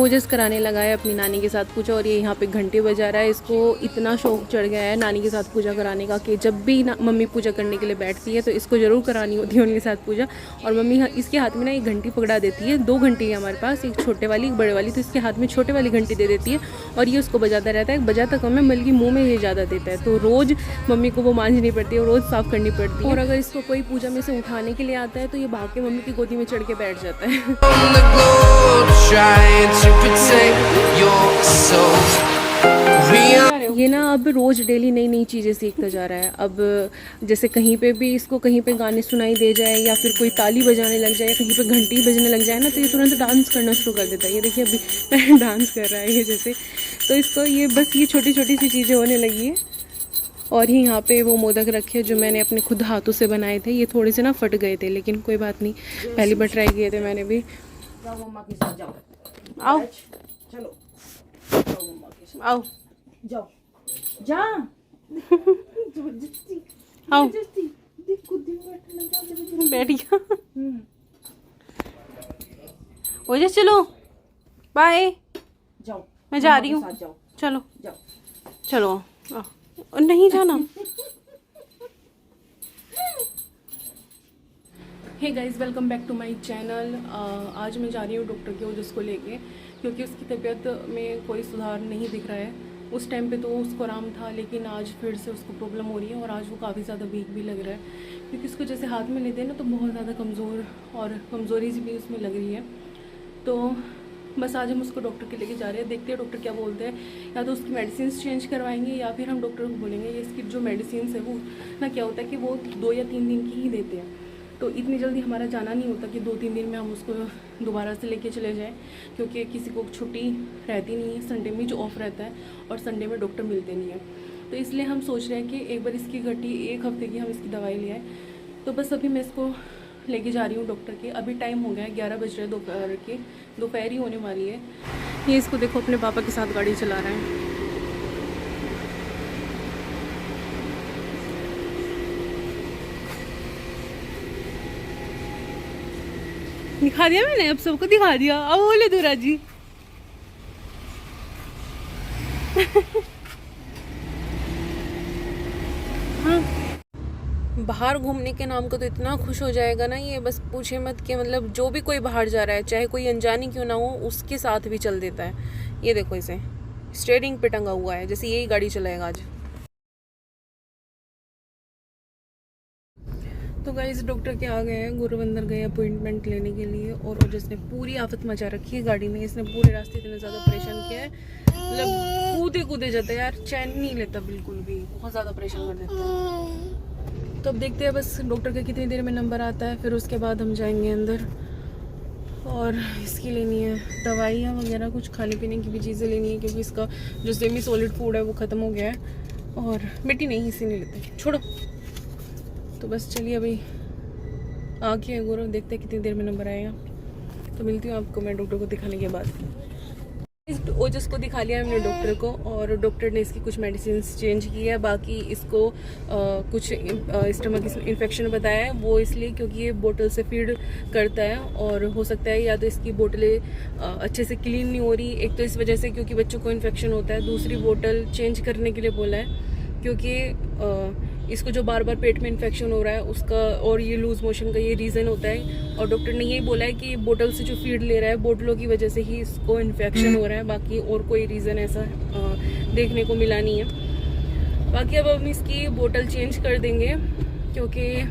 ओजस कराने लगा है अपनी नानी के साथ पूजा, और ये यहाँ पे घंटे बजा रहा है। इसको इतना शौक चढ़ गया है नानी के साथ पूजा कराने का कि जब भी मम्मी पूजा करने के लिए बैठती है तो इसको ज़रूर करानी होती है उनके साथ पूजा। और मम्मी इसके हाथ में ना एक घंटी पकड़ा देती है, 2 घंटी है हमारे पास, एक छोटे वाली एक बड़े वाली, तो इसके हाथ में छोटे वाली घंटी दे देती है और ये उसको बजाता रहता है। बजाता कम है बल्कि मुँह में ये ज़्यादा देता है, तो रोज़ मम्मी को वो मांझनी पड़ती है, रोज़ साफ़ करनी पड़ती है। और अगर इसको कोई पूजा में से उठाने के लिए आता है तो ये भाग के मम्मी की गोदी में चढ़ के बैठ जाता है। ये ना अब रोज़ डेली नई नई चीज़ें सीखता जा रहा है। अब जैसे कहीं पे भी इसको कहीं पे गाने सुनाई दे जाए या फिर कोई ताली बजाने लग जाए, कहीं पे घंटी बजने लग जाए ना, तो ये तुरंत डांस करना शुरू कर देता है। ये देखिए अभी डांस कर रहा है ये जैसे, तो इसको ये बस ये छोटी छोटी सी चीज़ें होने लगी है। और ही यहाँ पे वो मोदक रखे जो मैंने अपने खुद हाथों से बनाए थे। ये थोड़े से ना फट गए थे, लेकिन कोई बात नहीं, पहली बार ट्राई किए थे मैंने भी। मम्मा के साथ जाओ, आओ चलो जाओ मम्मा के साथ, आओ जाओ जा आओ बैठ गया। ओजस चलो बाय, जाओ मैं जा रही हूँ, जाओ चलो जाओ चलो। और नहीं जाना। Hey guys, welcome back to my channel. आज मैं जा रही हूँ डॉक्टर के ओजस को लेके, क्योंकि उसकी तबीयत में कोई सुधार नहीं दिख रहा है। उस टाइम पे तो उसको आराम था, लेकिन आज फिर से उसको प्रॉब्लम हो रही है और आज वो काफ़ी ज़्यादा वीक भी लग रहा है, क्योंकि उसको जैसे हाथ में लेते हैं ना तो बहुत ज़्यादा कमज़ोर और कमज़ोरी भी उसमें लग रही है। तो बस आज हम उसको डॉक्टर के लेके जा रहे हैं, देखते हैं डॉक्टर क्या बोलते हैं। या तो उसकी मेडिसिन चेंज करवाएंगे या फिर हम डॉक्टर को बोलेंगे ये इसकी जो मेडिसिन है वो ना क्या होता है कि वो 2 या 3 दिन की ही देते हैं, तो इतनी जल्दी हमारा जाना नहीं होता कि 2-3 दिन में हम उसको दोबारा से लेके चले जाएं, क्योंकि किसी को छुट्टी रहती नहीं है, संडे में जो ऑफ रहता है और संडे में डॉक्टर मिलते नहीं है। तो इसलिए हम सोच रहे हैं कि एक बार इसकी घटी 1 हफ्ते की हम इसकी दवाई ले आए। तो बस अभी मैं इसको लेके जा रही हूँ डॉक्टर के। अभी टाइम हो गया है 11 बज रहे हैं दोपहर के, दोपहर ही होने वाली है। ये इसको देखो अपने पापा के साथ गाड़ी चला रहा है। दिखा दिया मैंने, अब सबको दिखा दिया। अब बोले दूरा जी। हाँ, बाहर घूमने के नाम को तो इतना खुश हो जाएगा ना ये, बस पूछे मत। कि मतलब जो भी कोई बाहर जा रहा है, चाहे कोई अनजानी क्यों ना हो, उसके साथ भी चल देता है। ये देखो इसे स्टीयरिंग पे टंगा हुआ है, जैसे यही गाड़ी चलाएगा आज। तो गाइस डॉक्टर के आ गए हैं, गुरुबंदर गए अपॉइंटमेंट लेने के लिए, और ओजस ने पूरी आफत मचा रखी है गाड़ी में। इसने पूरे रास्ते इतना ज़्यादा परेशान किया है, मतलब कूदे कूदे जाता है यार, चैन नहीं लेता बिल्कुल भी, बहुत ज़्यादा परेशान कर देता है। तो अब देखते हैं बस डॉक्टर का कितनी देर में नंबर आता है, फिर उसके बाद हम जाएंगे अंदर। और इसकी लेनी है दवाइयाँ वगैरह, कुछ खाने पीने की भी चीज़ें लेनी है, क्योंकि इसका जो सेमी सॉलिड फूड है वो ख़त्म हो गया है। और बेटी नहीं, इसी नहीं लेते, छोड़ो। तो बस चलिए अभी आके गुरु देखते हैं कितनी देर में नंबर आएगा। तो मिलती हूँ आपको मैं डॉक्टर को दिखाने के बाद। इस ओजस को दिखा लिया हमने डॉक्टर को, और डॉक्टर ने इसकी कुछ मेडिसिन चेंज की है। बाकी इसको कुछ स्टमक इन्फेक्शन बताया है, वो इसलिए क्योंकि ये बोतल से फीड करता है, और हो सकता है या तो इसकी बोतलें अच्छे से क्लीन नहीं हो रही, एक तो इस वजह से क्योंकि बच्चों को इन्फेक्शन होता है, दूसरी बोतल चेंज करने के लिए बोला है क्योंकि इसको जो बार बार पेट में इन्फेक्शन हो रहा है उसका, और ये लूज मोशन का ये रीज़न होता है। और डॉक्टर ने यही बोला है कि बोतल से जो फीड ले रहा है, बोतलों की वजह से ही इसको इन्फेक्शन हो रहा है, बाकी और कोई रीज़न ऐसा देखने को मिला नहीं है। बाकी अब हम इसकी बोतल चेंज कर देंगे, क्योंकि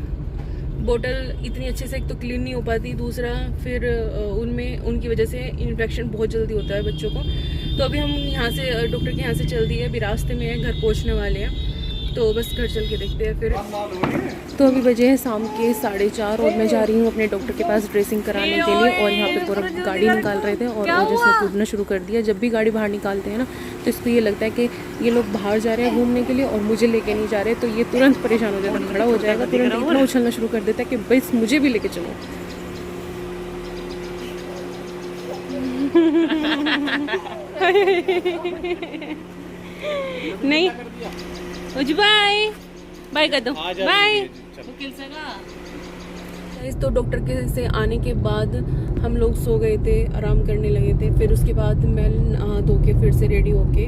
बोतल इतनी अच्छे से एक तो क्लीन नहीं हो पाती, दूसरा फिर उनमें उनकी वजह से इन्फेक्शन बहुत जल्दी होता है बच्चों को। तो अभी हम यहाँ से डॉक्टर के यहाँ से चल दिए, अभी रास्ते में है, घर पहुँचने वाले हैं, तो बस घर चल के देखते हैं फिर। तो अभी बजे हैं शाम के 4:30 और मैं जा रही हूँ अपने डॉक्टर के पास ड्रेसिंग कराने के लिए। और यहाँ पे गौरव गाड़ी निकाल रहे थे और ओजस ने कूदना शुरू कर दिया। जब भी गाड़ी बाहर निकालते हैं ना तो इसको ये लगता है कि ये लोग बाहर जा रहे हैं घूमने के लिए और मुझे लेके नहीं जा रहे, तो ये तुरंत परेशान हो जाता है, खड़ा हो जाएगा, तुरंत इतना उछलना शुरू कर देता है कि बस मुझे भी लेके चलो। नहीं बाय बाय कर दो, बाय। गाइस तो डॉक्टर के से आने के बाद हम लोग सो गए थे, आराम करने लगे थे। फिर उसके बाद मैं नहा धो के फिर से रेडी होके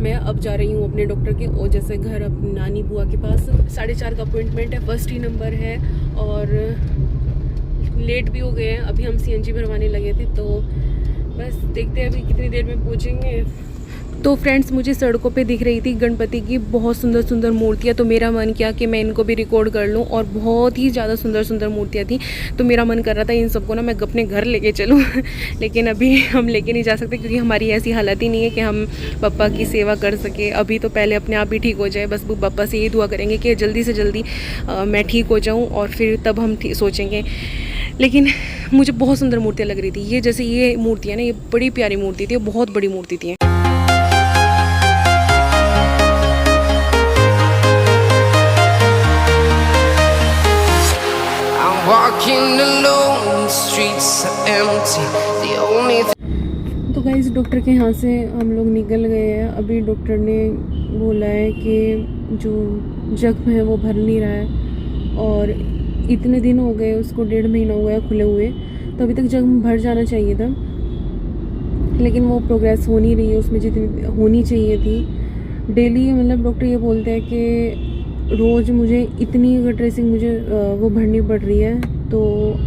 मैं अब जा रही हूँ अपने डॉक्टर के और जैसे घर अपनी नानी बुआ के पास। 4:30 का अपॉइंटमेंट है, फर्स्ट ही नंबर है और लेट भी हो गए हैं। अभी हम CNG भरवाने लगे थे तो बस देखते हैं अभी कितनी देर में पहुँचेंगे। तो फ्रेंड्स मुझे सड़कों पे दिख रही थी गणपति की बहुत सुंदर सुंदर मूर्तियाँ, तो मेरा मन किया कि मैं इनको भी रिकॉर्ड कर लूँ और बहुत ही ज़्यादा सुंदर सुंदर मूर्तियाँ थी। तो मेरा मन कर रहा था इन सबको ना मैं अपने घर लेके चलूँ लेकिन अभी हम लेके नहीं जा सकते क्योंकि हमारी ऐसी हालत ही नहीं है कि हम पापा की सेवा कर सके अभी। तो पहले अपने आप ही ठीक हो जाए, बस पापा से यही दुआ करेंगे कि जल्दी से जल्दी मैं ठीक हो जाऊँ और फिर तब हम सोचेंगे। लेकिन मुझे बहुत सुंदर मूर्तियाँ लग रही थी। ये जैसे ये मूर्ति है ना, ये बड़ी प्यारी मूर्ति थी, बहुत बड़ी मूर्ति थी। Walking alone, the streets are empty. The only तो गाइस डॉक्टर के यहाँ से हम लोग निकल गए हैं। अभी डॉक्टर ने बोला है कि जो जख्म है वो भर नहीं रहा है और इतने दिन हो गए उसको, 1.5 महीना हो गया खुले हुए, तो अभी तक जख्म भर जाना चाहिए था लेकिन वो प्रोग्रेस हो नहीं रही है उसमें जितनी होनी चाहिए थी। डेली मतलब डॉक्टर ये बोलते हैं कि रोज़ मुझे इतनी अगर ड्रेसिंग मुझे वो भरनी पड़ रही है तो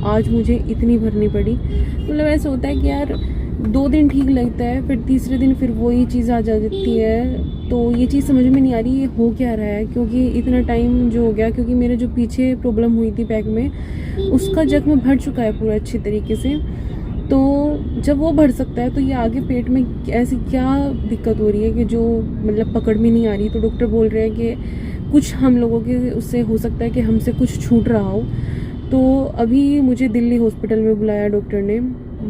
आज मुझे इतनी भरनी पड़ी। मतलब ऐसा होता है कि यार 2 दिन ठीक लगता है, फिर तीसरे दिन फिर वही चीज़ आ जाती है। तो ये चीज़ समझ में नहीं आ रही ये हो क्या रहा है, क्योंकि इतना टाइम जो हो गया, क्योंकि मेरे जो पीछे प्रॉब्लम हुई थी बैक में उसका जख्म भर चुका है पूरा अच्छी तरीके से। तो जब वो भर सकता है तो ये आगे पेट में ऐसी क्या दिक्कत हो रही है कि जो मतलब पकड़ में नहीं आ रही। तो डॉक्टर बोल रहे हैं कि कुछ हम लोगों के उससे हो सकता है कि हमसे कुछ छूट रहा हो। तो अभी मुझे दिल्ली हॉस्पिटल में बुलाया डॉक्टर ने।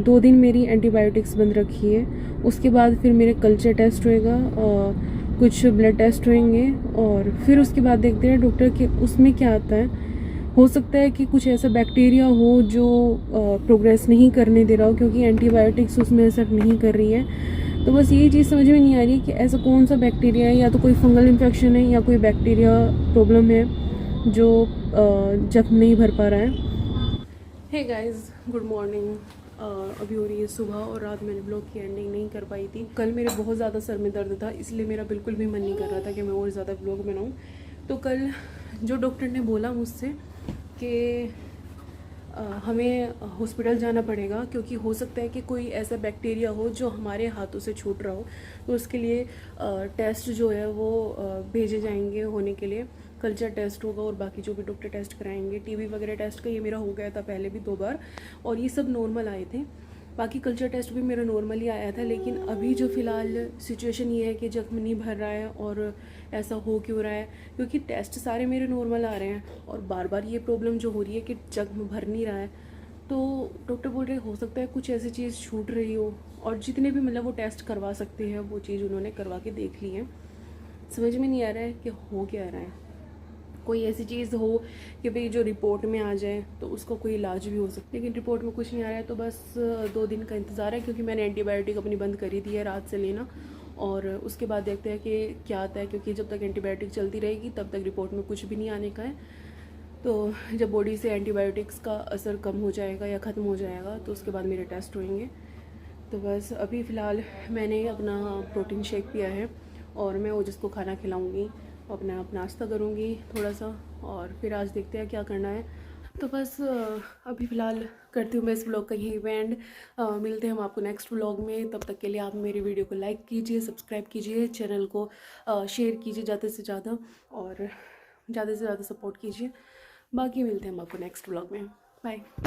2 दिन मेरी एंटीबायोटिक्स बंद रखी है, उसके बाद फिर मेरे कल्चर टेस्ट होएगा और कुछ ब्लड टेस्ट होंगे और फिर उसके बाद देखते हैं डॉक्टर के उसमें क्या आता है। हो सकता है कि कुछ ऐसा बैक्टीरिया हो जो प्रोग्रेस नहीं करने दे रहा हो, क्योंकि एंटीबायोटिक्स उसमें असर नहीं कर रही है। तो बस यही चीज़ समझ में नहीं आ रही कि ऐसा कौन सा बैक्टीरिया है, या तो कोई फंगल इन्फेक्शन है या कोई बैक्टीरिया प्रॉब्लम है जो जख्म नहीं भर पा रहा है। Hey guys, good morning. अभी हो रही है सुबह और रात मैंने ब्लॉग की एंडिंग नहीं कर पाई थी। कल मेरे बहुत ज़्यादा सर में दर्द था, इसलिए मेरा बिल्कुल भी मन नहीं कर रहा था कि मैं और ज़्यादा ब्लॉग बनाऊँ। तो कल जो डॉक्टर ने बोला मुझसे कि हमें हॉस्पिटल जाना पड़ेगा, क्योंकि हो सकता है कि कोई ऐसा बैक्टीरिया हो जो हमारे हाथों से छूट रहा हो। तो उसके लिए टेस्ट जो है वो भेजे जाएंगे होने के लिए। कल्चर टेस्ट होगा और बाकी जो भी डॉक्टर टेस्ट कराएंगे। टीबी वगैरह टेस्ट का ये मेरा हो गया था पहले भी 2 बार और ये सब नॉर्मल आए थे। बाकी कल्चर टेस्ट भी मेरा नॉर्मल ही आया था। लेकिन अभी जो फ़िलहाल सिचुएशन ये है कि जख्म नहीं भर रहा है और ऐसा हो क्यों रहा है, क्योंकि टेस्ट सारे मेरे नॉर्मल आ रहे हैं और बार बार ये प्रॉब्लम जो हो रही है कि जख्म भर नहीं रहा है। तो डॉक्टर बोल रहे हो सकता है कुछ ऐसी चीज़ छूट रही हो, और जितने भी मतलब वो टेस्ट करवा सकते हैं वो चीज़ उन्होंने करवा के देख ली है। समझ में नहीं आ रहा है कि हो क्या रहा है। कोई ऐसी चीज़ हो कि भाई जो रिपोर्ट में आ जाए तो उसका कोई इलाज भी हो सकता है, लेकिन रिपोर्ट में कुछ नहीं आ रहा है। तो बस 2 दिन का इंतज़ार है, क्योंकि मैंने एंटीबायोटिक अपनी बंद करी दी है रात से लेना, और उसके बाद देखते हैं कि क्या आता है, क्योंकि जब तक एंटीबायोटिक चलती रहेगी तब तक रिपोर्ट में कुछ भी नहीं आने का है। तो जब बॉडी से एंटीबायोटिक्स का असर कम हो जाएगा या ख़त्म हो जाएगा तो उसके बाद मेरे टेस्ट होंगे। तो बस अभी फ़िलहाल मैंने अपना प्रोटीन शेक पिया है और मैं वो जिसको खाना खिलाऊँगी, अपना नाश्ता करूँगी थोड़ा सा, और फिर आज देखते हैं क्या करना है। तो बस अभी फ़िलहाल करती हूँ मैं इस व्लॉग का यही एंड। मिलते हैं हम आपको नेक्स्ट व्लॉग में। तब तक के लिए आप मेरी वीडियो को लाइक कीजिए, सब्सक्राइब कीजिए, चैनल को शेयर कीजिए ज़्यादा से ज़्यादा और ज़्यादा से ज़्यादा सपोर्ट कीजिए। बाकी मिलते हैं हम आपको नेक्स्ट व्लॉग में। बाय।